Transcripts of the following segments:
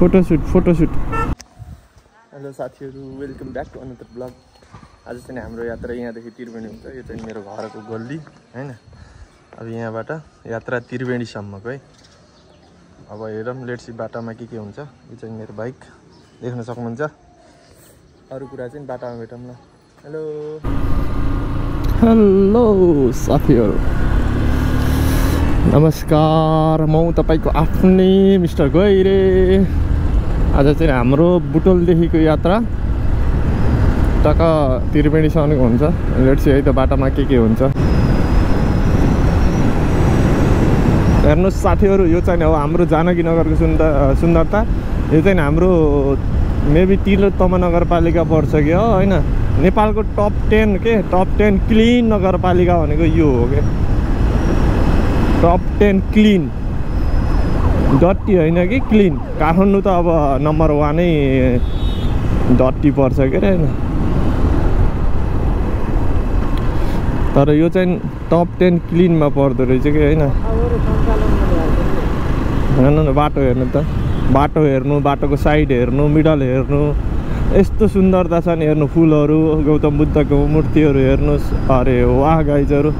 Photoshoot. Hello साथीहरू, welcome back to another blog. आज चाहिँ हाम्रो यात्रा यहाँदेखि त्रिवेणी हुन्छ। यो चाहिँ मेरो घरको गल्ली हैन। अब यहाँबाट यात्रा त्रिवेणीसम्मको है। अब हेरौँ लेट्स सी बाटामा के हुन्छ। यो चाहिँ मेरो बाइक देख्न सक्नुहुन्छ। अरू कुरा चाहिँ बाटामा भेटौँ न। हेलो साथीहरू, नमस्कार। म तपाईको आफ्नै मिस्टर गैरे। आज चाहिँ हाम्रो बुटोलदेखिको यात्रा टक्क त्रिवेणीसम्मको हुन्छ। लेट्स सी है त बाटामा के हुन्छ। हेर्नुहोस् साथीहरू, यो चाहिँ हो हाम्रो जानकी नगरको सुन्दरता। यो चाहिँ हाम्रो मेबी तिलोत्तमा नगरपालिका पर्छ कि हो हैन। नेपालको टप 10 क्लिन नगरपालिका भनेको यो हो के। टप 10 क्लिन, डट्टी होइन कि क्लिन। काठमाडौँ त अब नम्बर 1 नै डट्टी पर्छ के अरे हैन। तर यो चाहिँ टप 10 क्लिनमा पर्दो रहेछ कि हैन। हेर्नु बाटो हेर्नु त, बाटो हेर्नु, बाटोको साइड हेर्नु, मिडल हेर्नु, यस्तो सुन्दरता छ नि। हेर्नु फुलहरू, गौतम बुद्धको मूर्तिहरू हेर्नुहोस्। अरे वाह गाइजहरू,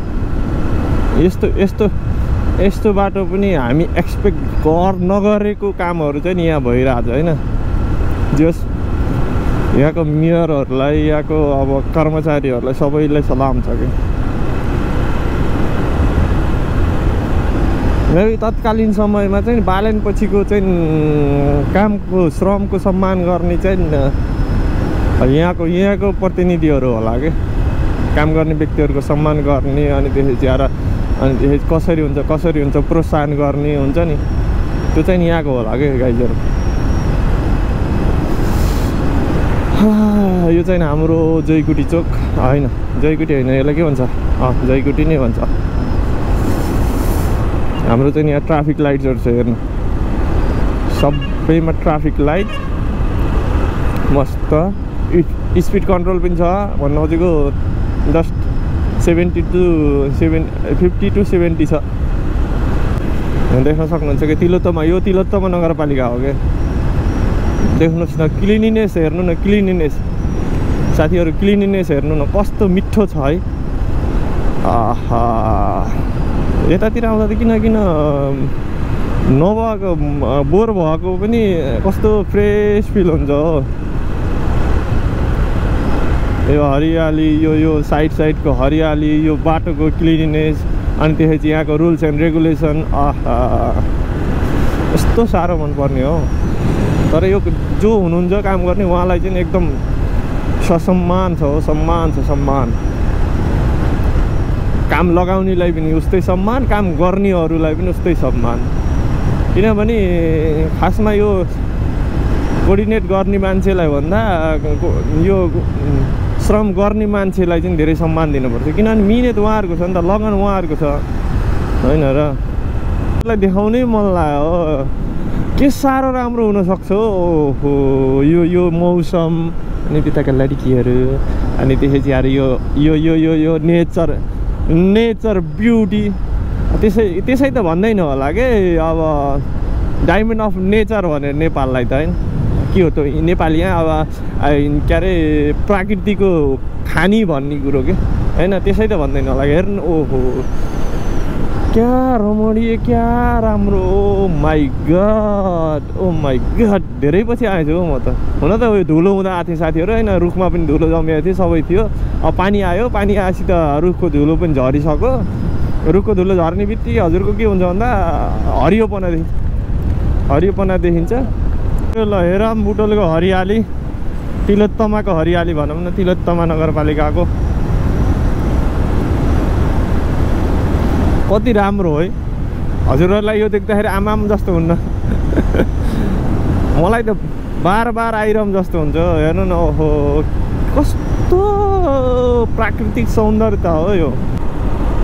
यस्तो बाटो पनि हामी एक्सपेक्ट नगरेको कामहरू चाहिँ यहाँ भइरहेछ हैन। जस यहाँको मेयरहरूलाई, यहाँको अब कर्मचारीहरूलाई सबैलाई सलाम छ कि। तत्कालीन समयमा चाहिँ बालन पछिको चाहिँ कामको श्रमको सम्मान गर्ने चाहिँ यहाँको प्रतिनिधिहरू होला के। काम गर्ने व्यक्तिहरूको सम्मान गर्ने, अनि त्यसपछि कसरी हुन्छ प्रोत्साहन गर्ने हुन्छ नि। त्यो चाहिँ यहाँको होला के गाइजहरू। यो चाहिँ हाम्रो जयकुटी चोक होइन, जयकुटी होइन, यसलाई के भन्छ, जयकुटी नै भन्छ। हाम्रो चाहिँ यहाँ ट्राफिक लाइट्सहरू छ हेर्नु, सबैमा ट्राफिक लाइट मस्त। स्पिड कन्ट्रोल पनि छ भन्नु खोजेको, जस्ट 50 to 70 छ। देख्न सक्नुहुन्छ कि तिलोत्तमा, यो तिलोत्तमा नगरपालिका हो क्या। देख्नुहोस् न, क्लिनिनेस हेर्नु न, क्लिनिनेस साथीहरू, क्लिनिनेस हेर्नु न, कस्तो मिठो छ है। आहा, यतातिर आउँदा त किन नभएको बोर भएको पनि कस्तो फ्रेस फिल हुन्छ हो। यो हरियाली, यो साइडको हरियाली, यो बाटोको क्लिनिनेस, अनि त्यसपछि यहाँको रुल्स एन्ड रेगुलेसन, आहा यस्तो साह्रो मनपर्ने हो। तर यो जो हुनुहुन्छ काम गर्ने उहाँलाई चाहिँ एकदम सम्मान छ हो, सम्मान। काम लगाउनेलाई पनि उस्तै सम्मान, काम गर्नेहरूलाई पनि उस्तै सम्मान। किनभने खासमा यो कोअर्डिनेट गर्ने मान्छेलाई भन्दा यो श्रम गर्ने मान्छेलाई चाहिँ धेरै सम्मान दिनुपर्छ। किनभने मिहिनेत उहाँहरूको छ नि त, लगन उहाँहरूको छ होइन र। यसलाई देखाउनै मन लाग्यो हो, के साह्रो राम्रो हुनसक्छ हो। ओहो, यो मौसम, अनि त्यताका लड्कीहरू, अनि त्यसपछि यो नेचर ब्युटी। त्यसै त भन्दैन होला के। अब डायमन्ड अफ नेचर भनेर नेपाललाई त होइन के हो त नेपाली यहाँ। अब के अरे प्राकृतिको खानी भन्ने कुरो के होइन, त्यसै त भन्दैन होला। हेर्नु, ओहो क्या रमणीय, क्या राम्रो। ओ माई गड, धेरै पछि आएछु हो म त। हुन त उयो धुलो हुँदा आएको थिएँ साथीहरू होइन। रुखमा पनि धुलो जमेको थियो, सबै थियो। अब पानी आयो, पानी आएपछि त रुखको धुलो पनि झरिसक्यो। रुखको धुलो झर्ने बित्तिकै हजुरको के हुन्छ भन्दा हरियोपना देखिन्छ। ल हेर बुटोलको हरियाली, तिलोत्तमाको हरियाली भनौँ न, तिलोत्तमा नगरपालिकाको कति राम्रो है। हजुरहरूलाई यो देख्दाखेरि आमाम जस्तो हुन्न, मलाई त बार आइरहँ जस्तो हुन्छ। हेर्नु न, ओहो कस्तो प्राकृतिक सौन्दर्यता हो यो।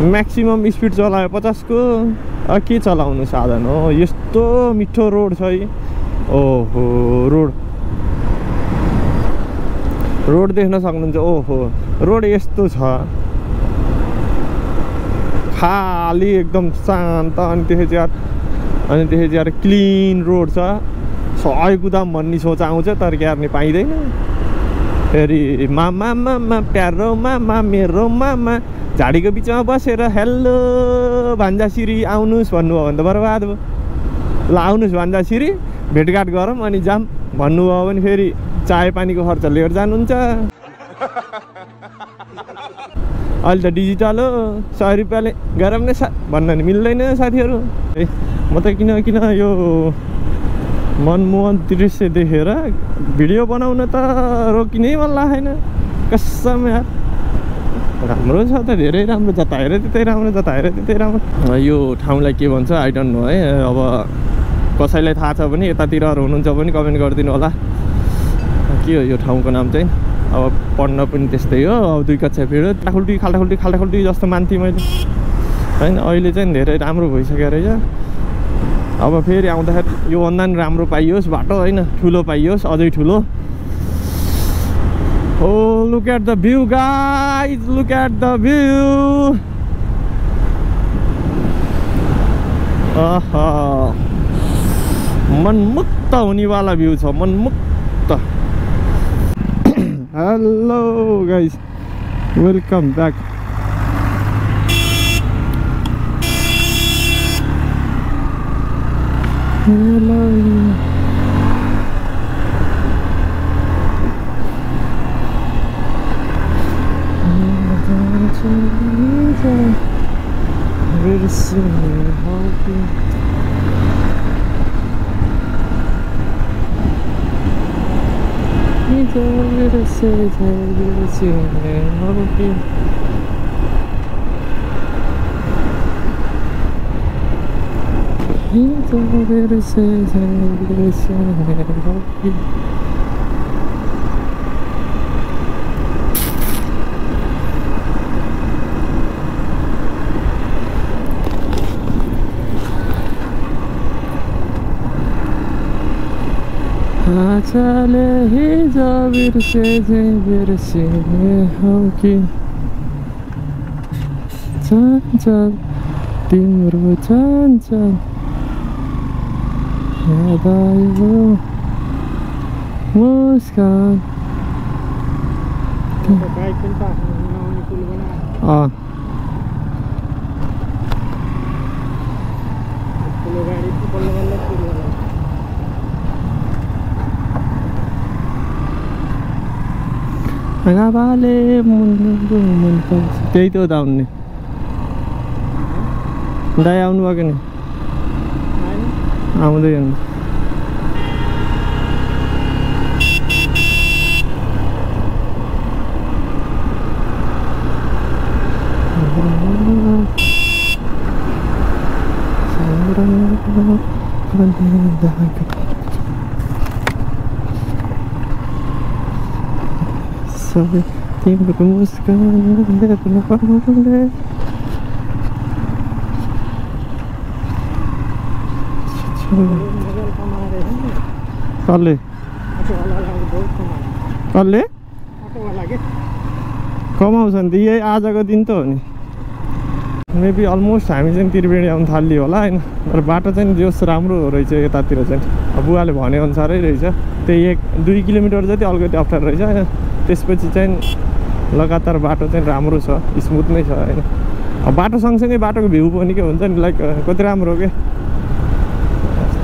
म्याक्सिमम स्पिड चलायो 50 को, के चलाउनु साधन हो। यस्तो मिठो रोड छ है। ओहो रोड देख्न सक्नुहुन्छ। ओहो रोड यस्तो छ, खाली एकदम शान्त। अनि त्यसपछि क्लिन रोड छ, सय कुदाम भन्ने सोच आउँछ तर क्यार्ने पाइँदैन। फेरि मामा मामा प्यारो मामा मेरो मामा झाडीको बिचमा बसेर हेलो भान्जासिरी आउनुहोस् भन्नुभयो भने त बर्बाद भयो। ल आउनुहोस् भान्जासिरी भेटघाट गरौँ अनि जाम भन्नुभयो भने फेरि चाय पानीको खर्च लिएर जानुहुन्छ। अहिले त डिजिटल हो 100 रुपियाँले गरौँ न भन्न नि मिल्दैन साथीहरू। म त किन यो मनमोहन दृश्य देखेर भिडियो बनाउन त रोकिनै मन लागेन कसम यार। राम्रो छ त धेरै राम्रो, जता हेऱ्यो त्यतै राम्रो, जता हेऱ्यो त्यतै राम्रो। यो ठाउँलाई के भन्छ आई डोन्ट नो है। अब कसैलाई थाहा छ भने यतातिर हुनुहुन्छ भने कमेन्ट गरिदिनु होला के हो यो ठाउँको नाम चाहिँ। अब पढ्न पनि त्यस्तै हो। अब 2 कक्षा फेरि खाल्टाखुल्टी जस्तो मान्थेँ मैले होइन। अहिले चाहिँ धेरै राम्रो भइसक्यो रहेछ। अब फेरि आउँदाखेरि योभन्दा पनि राम्रो पाइयोस् बाटो होइन, ठुलो पाइयोस् अझै ठुलो। Oh look at the view guys, look at the view. मनमुक्त हुनेवाला भ्यू छ, मनमुक्त। Hello guys, welcome back. Hello. Very soon, hoping. Very soon, hoping. चले हिजो बिर्से हौ कि चञ्चल तिम्रो चञ्चल याद आयो मुस्कान। आगाले मन पर्छ त्यही त हो त आउनु दाइ आउनु भएको नि आउँदै हुनु। सबै तिम्रो मुस्कान हेर्न पाउँदै कसले कसले कमाउँछ नि त यही आजको दिन त हो नि। मेबी अलमोस्ट हामी चाहिँ त्रिवेणी आउनु थालियो होला होइन। तर बाटो चाहिँ जोस् राम्रो रहेछ यतातिर चाहिँ। अब बुवाले भनेअनुसारै रहेछ त्यही 1-2 किलोमिटर जति अलिकति अप्ठ्यारो रहेछ होइन। त्यसपछि चाहिँ लगातार बाटो चाहिँ राम्रो छ, स्मुथ नै छ होइन। अब बाटो सँगसँगै बाटोको भ्यू पनि के हुन्छ नि लाइक कति राम्रो के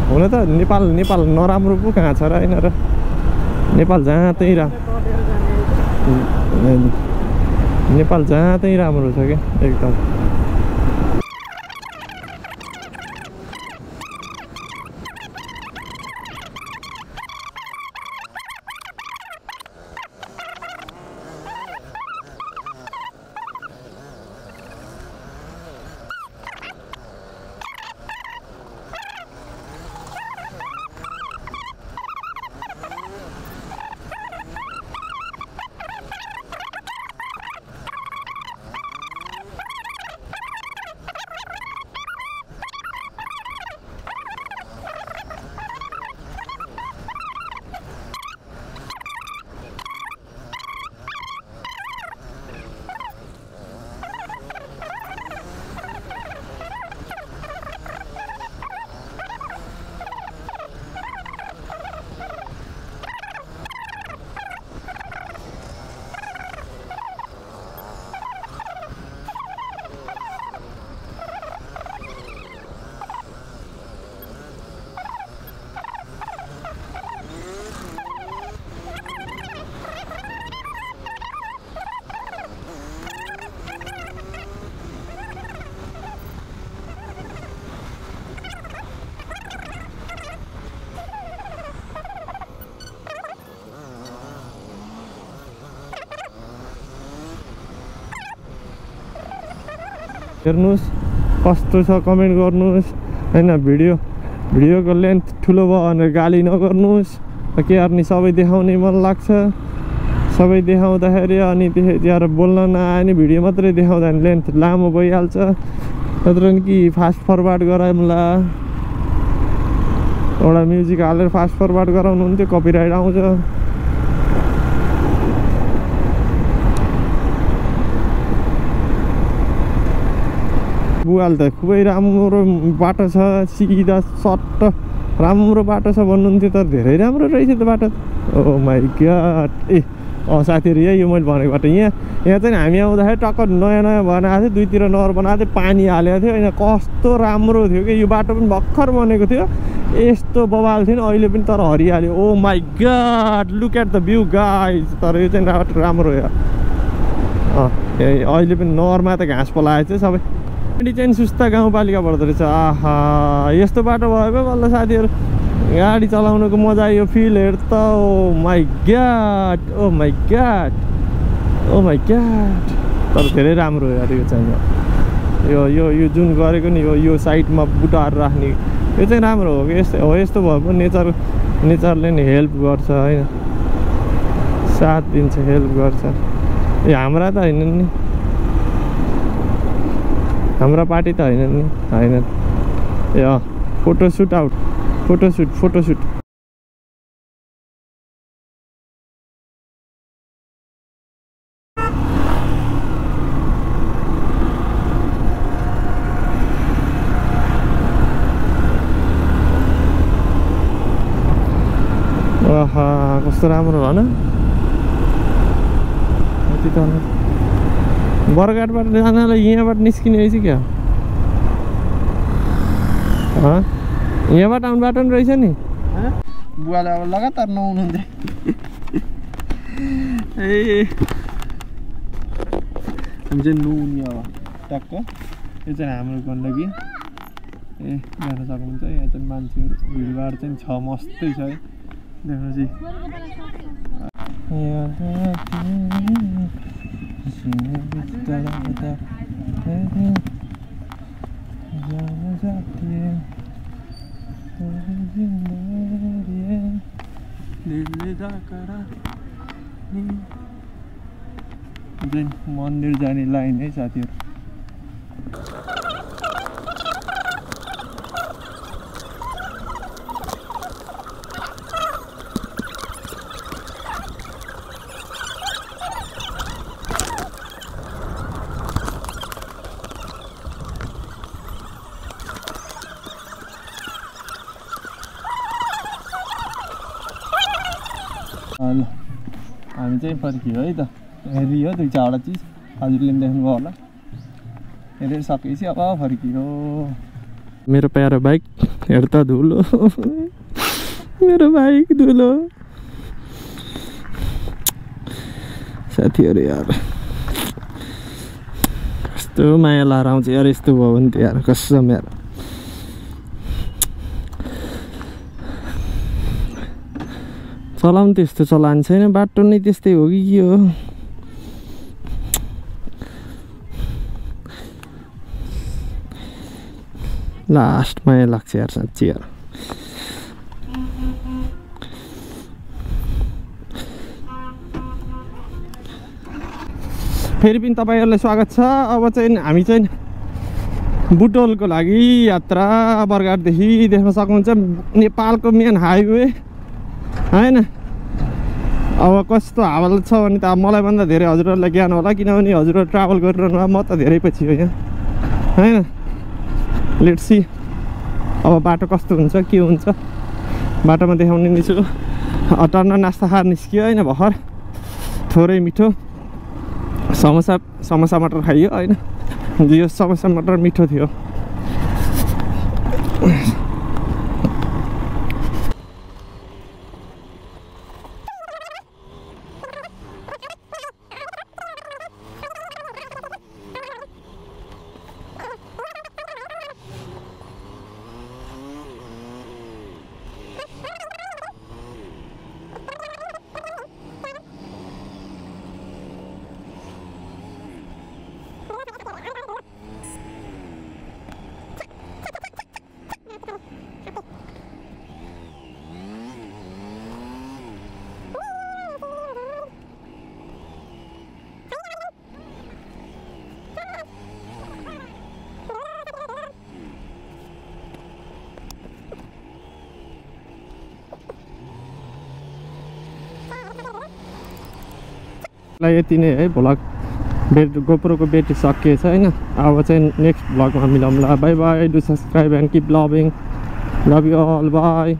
हुन त। नेपाल नराम्रो पो कहाँ छ र होइन र। नेपाल जहाँ त्यही राम्रो छ क्या एकदम। हेर्नुहोस् कस्तो छ कमेन्ट गर्नुहोस् हैन भिडियोको लेन्थ ठुलो भयो भनेर गाली नगर्नुहोस् के गर्ने सबै देखाउने मन लाग्छ सबै देखाउँदाखेरि अनि त्यहाँ बोल्न नआए नि भिडियो मात्रै देखाउँदा लेन्थ लामो भइहाल्छ नत्र कि फास्ट फरवार्ड गराउँला एउटा म्युजिक हालेर फास्ट फरवार्ड गराउनु हुन्थ्यो कपिराइट आउँछ बुवाले त खुबै राम्रो बाटो छ सिधा सट्ट राम्रो बाटो छ भन्नुहुन्थ्यो तर धेरै राम्रो रहेछ त बाटो ओ माइ गॉड साथीहरू यो मैले भनेको बाटो यहाँ चाहिँ हामी आउँदाखेरि टक्क नयाँ बनाएको थियो दुईतिर नहर बनाएको थियो पानी हालेको थियो होइन कस्तो राम्रो थियो कि यो बाटो पनि भर्खर बनेको थियो यस्तो बवाल थिएन अहिले पनि तर हरियाली oh my god look at the view guys तर यो चाहिँ बाटो राम्रो हो अहिले पनि नहरमा त घाँस पलाएको छ सबै चाहिँ सुस्ता गाउँपालिका पर्दो रहेछ आहा यस्तो बाटो भयो क्या बल्ल साथीहरू गाडी चलाउनुको मजा यो फिल हेर त oh my god oh my god oh my god तर धेरै राम्रो हो यार यो चाहिँ यो जुन गरेको नि यो साइडमा बुटाहरू राख्ने यो चाहिँ राम्रो हो कि यस्तो भयो पनि नेचरले नि हेल्प गर्छ होइन साथ दिन्छ हेल्प गर्छ हाम्रा त होइन नि हाम्रा पार्टी त होइन नि होइन फोटोसुट आउट फोटोसुट आहा कस्तो राम्रो हो न यति त बरघाटबाट जानलाई यहाँबाट निस्किने रहेछ क्या यहाँबाट आउनु बाटो पनि रहेछ नि बुवाले अब लगातार नआउनुहुन्थ्यो ए हामी चाहिँ नुहाउने अब टक्क यो चाहिँ हाम्रो गण्डकी जान सक्नुहुन्छ यहाँ चाहिँ मान्छेहरू भिडभाड चाहिँ छ मस्तै छ है देख्नुहोस् मन्दिर जाने लाइन है साथीहरू ल हामी चाहिँ फर्कियो है त हेरियो दुई चारवटा चिज हजुरले पनि देख्नुभयो होला हेरेर सकेपछि अब फर्कियो मेरो प्यारो बाइक हेर त धुलो मेरो बाइक धुलो साथीहरू यार कस्तो माया लाएर आउँछ यार यस्तो भयो भने त यार कसम यार चलाउनु त्यस्तो चलान छैन बाटो नै त्यस्तै हो कि के हो लास्ट माया लाग्छ यार साँच्ची यार फेरि पनि तपाईँहरूलाई स्वागत छ अब चाहिँ हामी चाहिँ बुटोलको लागि यात्रा बरघाटदेखि देख्न सक्नुहुन्छ नेपालको मेन हाइवे हैन अब कस्तो हावाल छ भने त मलाई भन्दा धेरै हजुरहरूलाई ज्ञान होला किनभने हजुरहरू ट्राभल गरिरहनु म त धेरै पछि हो यहाँ हैन लेट्स सी अब बाटो कस्तो हुन्छ के हुन्छ बाटोमा देखाउने नि छु टर्न नास्ता खाएर निस्कियो हैन भर्खर थोरै मिठो समोसा मटर खाइयो हैन यो समोसा मटर मिठो थियो यति नै है भ्लग गोप्रोको ब्याट्री सकिएछ हैन अब चाहिँ नेक्स्ट भ्लगमा मिलाउँला bye bye do subscribe and keep loving love you all by